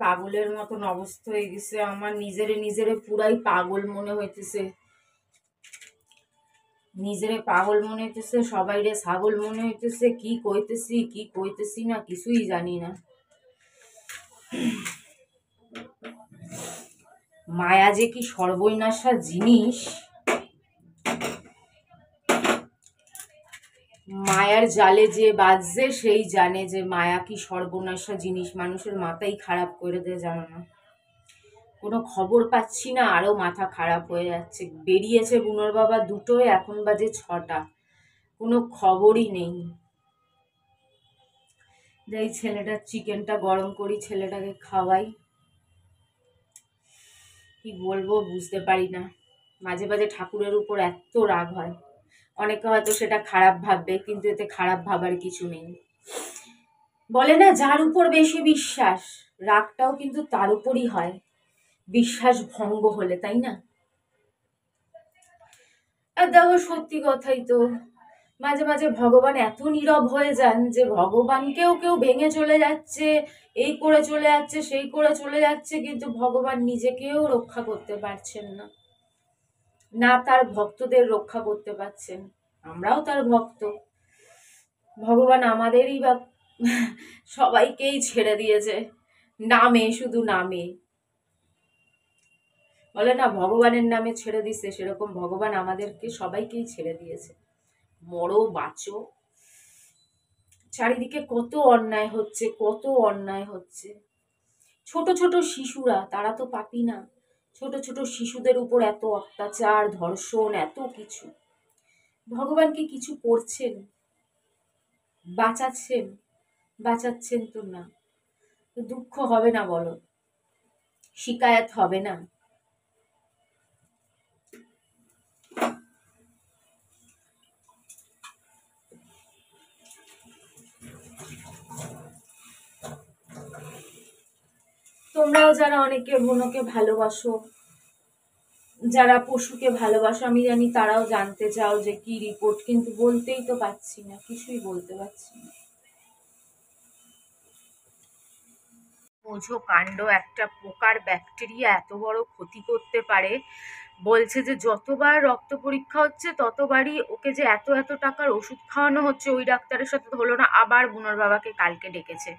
পাগলের মতন অবস্থা হয়ে গেছে আমার, নিজেরে পুরাই পাগল মনে হইতেছে, নিজেরে পাগল মনে হইতেছে, সবাই রে ছাগল মনে হইতেছে। কি কইতেছি না কিছুই জানি না। মায়া যে কি সর্বনাশা জিনিস, মায়ার জালে যে বাজছে সেই জানে যে মায়া কি সর্বনাশা জিনিস, মানুষের মাথাই খারাপ করে দেয় জানো না। কোনো খবর পাচ্ছি না, আরো মাথা খারাপ হয়ে যাচ্ছে। বেরিয়েছে বুনোর বাবা দুটোয়, এখন বাজে 6টা, কোনো খবরই নেই। এই ছেলেটার চিকেনটা গরম করি, ছেলেটাকে খাওয়াই। কি বলবো বুঝতে পারি না, মাঝে মাঝে ঠাকুরের উপর এত রাগ হয়। অনেকে হয়তো সেটা খারাপ ভাববে, কিন্তু এতে খারাপ ভাবার কিছু নেই। বলে না যার উপর বেশি বিশ্বাস, রাগটাও কিন্তু তার উপরই হয় বিশ্বাস ভঙ্গ হলে, তাই না? আর দেখো সত্যি কথাই তো, মাঝে মাঝে ভগবান এত নীরব হয়ে যান যে ভগবানকেও কেউ ভেঙে চলে যাচ্ছে, এই করে চলে যাচ্ছে, সেই করে চলে যাচ্ছে, কিন্তু ভগবান নিজেকেও রক্ষা করতে পারছেন না, না তার ভক্তদের রক্ষা করতে পারছেন। আমরাও তার ভক্ত, ভগবান আমাদেরই বা সবাইকেই ছেড়ে দিয়েছে নামে, শুধু নামে। বলে না ভগবানের নামে ছেড়ে দিছে, সেরকম ভগবান আমাদেরকে সবাইকেই ছেড়ে দিয়েছে। মরো বাঁচো, চারিদিকে কত অন্যায় হচ্ছে, কত অন্যায় হচ্ছে। ছোট ছোট শিশুরা, তারা তো পাপী না, ছোট ছোট শিশুদের উপর এত অত্যাচার, ধর্ষণ, এত কিছু। ভগবান কি কিছু করছেন? বাঁচাচ্ছেন তো না। দুঃখ হবে না বলো? শিকায়ত হবে না? তোমরাও যারা অনেকে বুনোকে ভালোবাসো, যারা পশুকে ভালোবাসো, আমি জানি তারাও জানতে চাও যে কি রিপোর্ট, কিন্তু বলতেই তো পারছি না, কিছুই বলতে পারছি না। বোঝো কাণ্ড, একটা পোকার ব্যাকটেরিয়া এত বড় ক্ষতি করতে পারে। বলছে যে যতবার রক্ত পরীক্ষা হচ্ছে ততবারই ওকে যে এত এত টাকার ওষুধ খাওয়ানো হচ্ছে। ওই ডাক্তারের সাথে হলো না, আবার বুনোর বাবাকে কালকে ডেকেছে।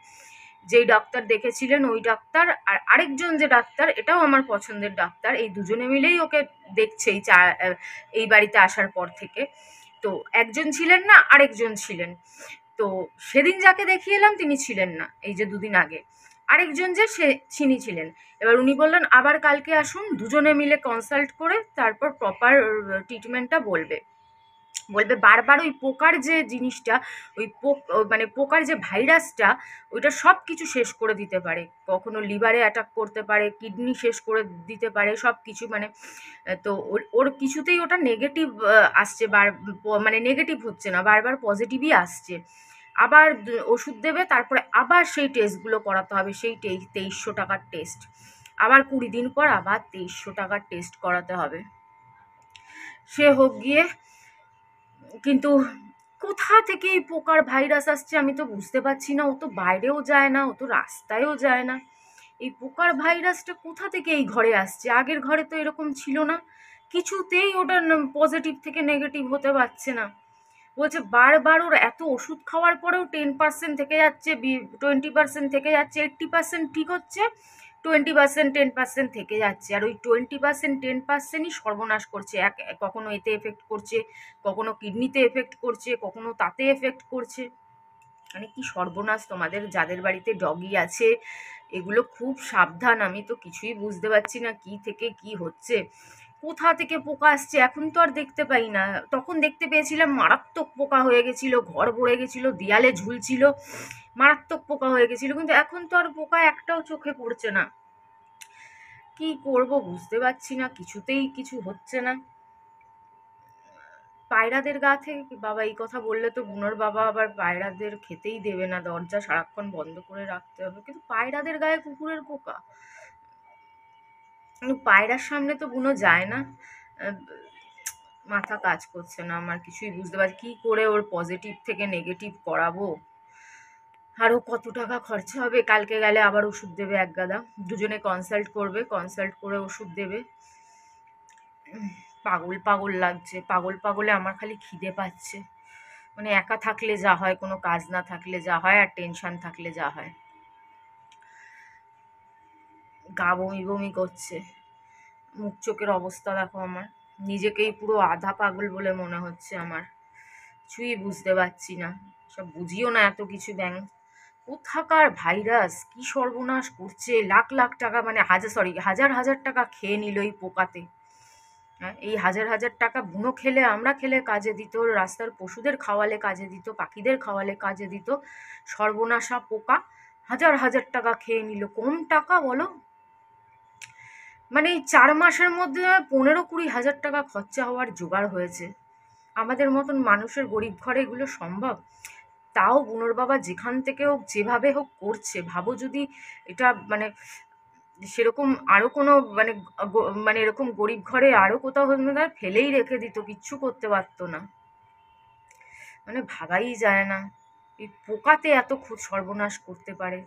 যেই ডাক্তার দেখেছিলেন ওই ডাক্তার আর আরেকজন যে ডাক্তার, এটাও আমার পছন্দের ডাক্তার, এই দুজনে মিলেই ওকে দেখছে এই বাড়িতে আসার পর থেকে। তো একজন ছিলেন না, আরেকজন ছিলেন। তো সেদিন যাকে দেখিয়ে এলাম তিনি ছিলেন না, এই যে দুদিন আগে আরেকজন যে তিনি ছিলেন। এবার উনি বললেন আবার কালকে আসুন, দুজনে মিলে কনসাল্ট করে তারপর প্রপার ট্রিটমেন্টটা বলবে। বারবার ওই পোকার যে জিনিসটা, ওই মানে পোকার যে ভাইরাসটা, ওইটা সব কিছু শেষ করে দিতে পারে। কখনো লিভারে অ্যাটাক করতে পারে, কিডনি শেষ করে দিতে পারে, সব কিছু মানে। তো ওর কিছুতেই ওটা নেগেটিভ আসছে, মানে নেগেটিভ হচ্ছে না, বারবার পজিটিভই আসছে। আবার ওষুধ দেবে, তারপরে আবার সেই টেস্টগুলো করাতে হবে, সেই 2300 টাকার টেস্ট। আবার 20 দিন পর আবার 2300 টাকার টেস্ট করাতে হবে। সে হোক গিয়ে, কিন্তু কোথা থেকে এই পোকার ভাইরাস আসছে আমি তো বুঝতে পারছি না। ও তো বাইরেও যায় না, ও তো রাস্তায়ও যায় না, এই পোকার ভাইরাসটা কোথা থেকে এই ঘরে আসছে? আগের ঘরে তো এরকম ছিল না, কিছুতেই ওটা পজিটিভ থেকে নেগেটিভ হতে পারছে না। বলছে বারবার ওর এত ওষুধ খাওয়ার পরেও 10% থেকে যাচ্ছে, 20% থেকে যাচ্ছে, 80% ঠিক হচ্ছে, 20% 10% থেকে যাচ্ছে। আর ওই 20% 10%ই সর্বনাশ করছে। কখনো এতে এফেক্ট করছে, কখনো কিডনিতে এফেক্ট করছে, কখনো তাতে এফেক্ট করছে। মানে কি সর্বনাশ তোমাদের যাদের বাড়িতে ডগি আছে, এগুলো খুব সাবধান। আমি তো কিছুই বুঝতে পারছি না কি থেকে কি হচ্ছে, কোথা থেকে পোকা আসছে। এখন তো আর দেখতে পাই না, তখন দেখতে পেয়েছিলাম মারাত্মক পোকা হয়ে গেছিল, ঘর ভরে গেছিল, দেয়ালে ঝুলছিল, মারাত্মক পোকা হয়ে গেছিল। কিন্তু এখন তো আর পোকা একটাও চোখে পড়ছে না। কি করব বুঝতে পারছি না, কিছুতেই কিছু হচ্ছে না। পায়রাদের গা থেকে বাবা, এই কথা বললে তো বুনোর বাবা আবার পায়রাদের খেতেই দেবে না, দরজা সারাক্ষণ বন্ধ করে রাখতে হবে। কিন্তু পায়রাদের গায়ে কুকুরের পোকা, পায়রার সামনে তো বুনো যায় না। মাথা কাজ করছে না আমার, কিছুই বুঝতে পারছি কি করে ওর পজিটিভ থেকে নেগেটিভ করাবো। আরও কত টাকা খরচা হবে, কালকে গেলে আবার ওষুধ দেবে এক গাদা, দুজনে কনসাল্ট করবে, কনসাল্ট করে ওষুধ দেবে। পাগল পাগল লাগছে, পাগল পাগলে আমার খালি খিদে পাচ্ছে। মানে একা থাকলে যা হয়, কোনো কাজ না থাকলে যা হয়, আর টেনশন থাকলে যা হয়, গা বমি বমি করছে। মুখ চোখের অবস্থা দেখো আমার, নিজেকেই পুরো আধা পাগল বলে মনে হচ্ছে আমার। কিছুই বুঝতে পারছি না, সব বুঝিও না এত কিছু ব্যাঙ। কোথাকার ভাইরাস কি সর্বনাশ করছে, লাখ লাখ টাকা, মানে হাজার হাজার টাকা খেয়ে নিল এই পোকাতে। হ্যাঁ, এই হাজার হাজার টাকা বুনো খেলে, আমরা খেলে কাজে দিত, রাস্তার পশুদের খাওয়ালে কাজে দিত, পাখিদের খাওয়ালে কাজে দিত, সর্বনাশা পোকা হাজার হাজার টাকা খেয়ে নিল। কম টাকা বলো? মানে এই 4 মাসের মধ্যে 15-20 হাজার টাকা খরচা হওয়ার জোগাড় হয়েছে। আমাদের মতন মানুষের গরিব ঘরে এগুলো সম্ভব? তাও বুনোর বাবা যেখান থেকে হোক যেভাবে হোক করছে। ভাবো যদি এটা মানে সেরকম আরো কোনো মানে মানে এরকম গরিব ঘরে আরো কোথাও হতো না, ফেলেই রেখে দিত, কিচ্ছু করতে পারতো না। মানে ভাবাই যায় না এই পোকাতে এত সর্বনাশ করতে পারে।